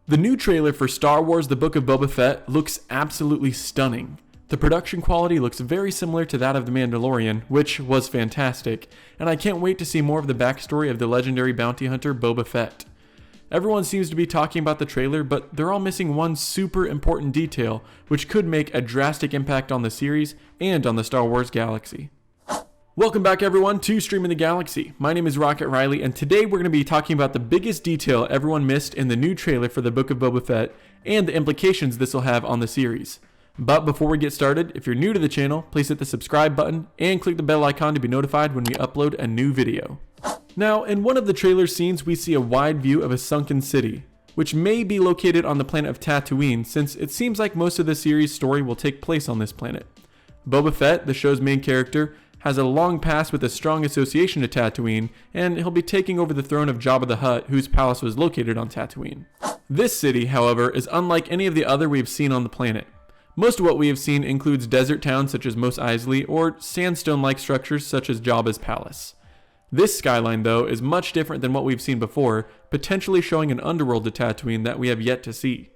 The new trailer for Star Wars The Book of Boba Fett looks absolutely stunning. The production quality looks very similar to that of The Mandalorian, which was fantastic, and I can't wait to see more of the backstory of the legendary bounty hunter Boba Fett. Everyone seems to be talking about the trailer, but they're all missing one super important detail, which could make a drastic impact on the series and on the Star Wars galaxy. Welcome back everyone to Streaming the Galaxy. My name is Rocket Riley, and today we're going to be talking about the biggest detail everyone missed in the new trailer for the Book of Boba Fett and the implications this will have on the series. But before we get started, if you're new to the channel, please hit the subscribe button and click the bell icon to be notified when we upload a new video. Now, in one of the trailer scenes, we see a wide view of a sunken city, which may be located on the planet of Tatooine, since it seems like most of the series' story will take place on this planet. Boba Fett, the show's main character, has a long past with a strong association to Tatooine, and he'll be taking over the throne of Jabba the Hutt, whose palace was located on Tatooine. This city, however, is unlike any of the other we've seen on the planet. Most of what we have seen includes desert towns such as Mos Eisley, or sandstone-like structures such as Jabba's palace. This skyline, though, is much different than what we've seen before, potentially showing an underworld to Tatooine that we have yet to see.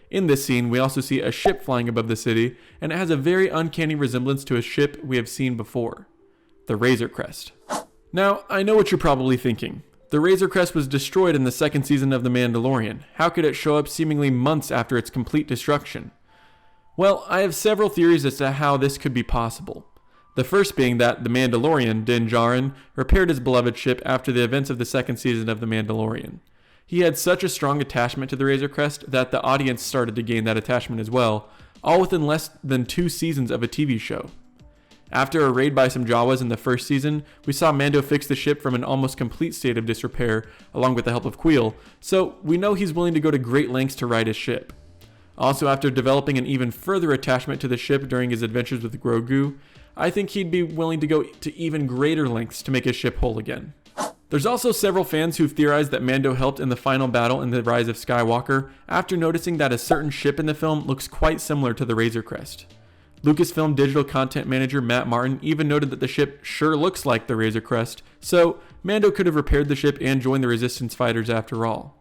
In this scene, we also see a ship flying above the city, and it has a very uncanny resemblance to a ship we have seen before, the Razor Crest. Now, I know what you're probably thinking. The Razor Crest was destroyed in the second season of The Mandalorian. How could it show up seemingly months after its complete destruction? Well, I have several theories as to how this could be possible. The first being that the Mandalorian, Din Djarin, repaired his beloved ship after the events of the second season of The Mandalorian. He had such a strong attachment to the Razor Crest that the audience started to gain that attachment as well, all within less than 2 seasons of a TV show. After a raid by some Jawas in the first season, we saw Mando fix the ship from an almost complete state of disrepair, along with the help of Kuiil, so we know he's willing to go to great lengths to right his ship. Also, after developing an even further attachment to the ship during his adventures with Grogu, I think he'd be willing to go to even greater lengths to make his ship whole again. There's also several fans who've theorized that Mando helped in the final battle in The Rise of Skywalker after noticing that a certain ship in the film looks quite similar to the Razor Crest. Lucasfilm digital content manager Matt Martin even noted that the ship sure looks like the Razor Crest, so Mando could have repaired the ship and joined the Resistance fighters after all.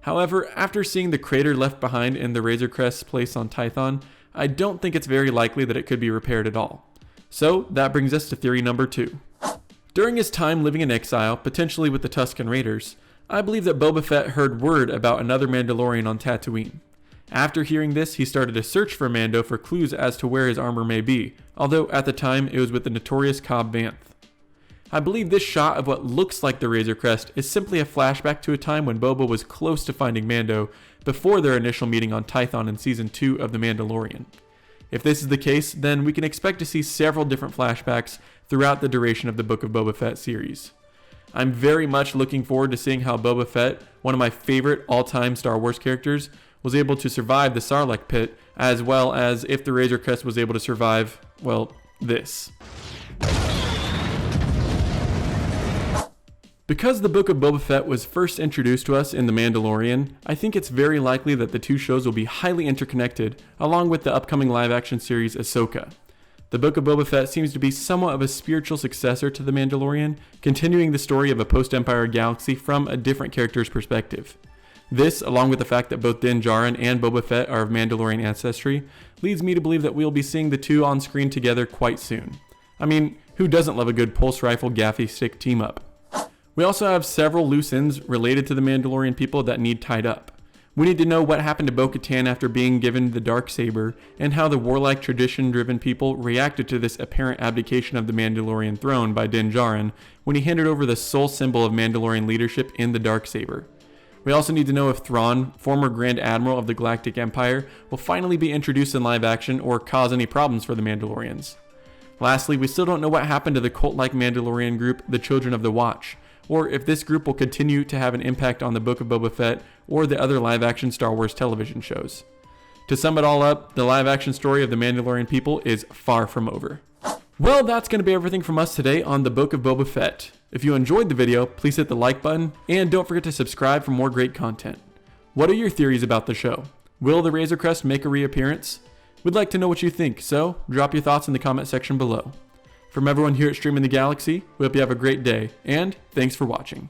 However, after seeing the crater left behind in the Razor Crest's place on Tython, I don't think it's very likely that it could be repaired at all. So that brings us to theory number 2. During his time living in exile, potentially with the Tusken Raiders, I believe that Boba Fett heard word about another Mandalorian on Tatooine. After hearing this, he started a search for Mando for clues as to where his armor may be, although at the time it was with the notorious Cobb Vanth. I believe this shot of what looks like the Razor Crest is simply a flashback to a time when Boba was close to finding Mando before their initial meeting on Tython in Season 2 of The Mandalorian. If this is the case, then we can expect to see several different flashbacks throughout the duration of the Book of Boba Fett series. I'm very much looking forward to seeing how Boba Fett, one of my favorite all-time Star Wars characters, was able to survive the Sarlacc pit, as well as if the Razor Crest was able to survive, well, this. Because the Book of Boba Fett was first introduced to us in The Mandalorian, I think it's very likely that the two shows will be highly interconnected, along with the upcoming live-action series Ahsoka. The Book of Boba Fett seems to be somewhat of a spiritual successor to The Mandalorian, continuing the story of a post-Empire galaxy from a different character's perspective. This, along with the fact that both Din Djarin and Boba Fett are of Mandalorian ancestry, leads me to believe that we'll be seeing the two on screen together quite soon. I mean, who doesn't love a good pulse rifle gaffy stick team-up? We also have several loose ends related to the Mandalorian people that need tied up. We need to know what happened to Bo-Katan after being given the Darksaber, and how the warlike tradition-driven people reacted to this apparent abdication of the Mandalorian throne by Din Djarin when he handed over the sole symbol of Mandalorian leadership in the Darksaber. We also need to know if Thrawn, former Grand Admiral of the Galactic Empire, will finally be introduced in live action or cause any problems for the Mandalorians. Lastly, we still don't know what happened to the cult-like Mandalorian group, the Children of the Watch, or if this group will continue to have an impact on the Book of Boba Fett or the other live-action Star Wars television shows. To sum it all up, the live-action story of the Mandalorian people is far from over. Well, that's going to be everything from us today on the Book of Boba Fett. If you enjoyed the video, please hit the like button, and don't forget to subscribe for more great content. What are your theories about the show? Will the Razor Crest make a reappearance? We'd like to know what you think, so drop your thoughts in the comment section below. From everyone here at Streaming the Galaxy, we hope you have a great day, and thanks for watching.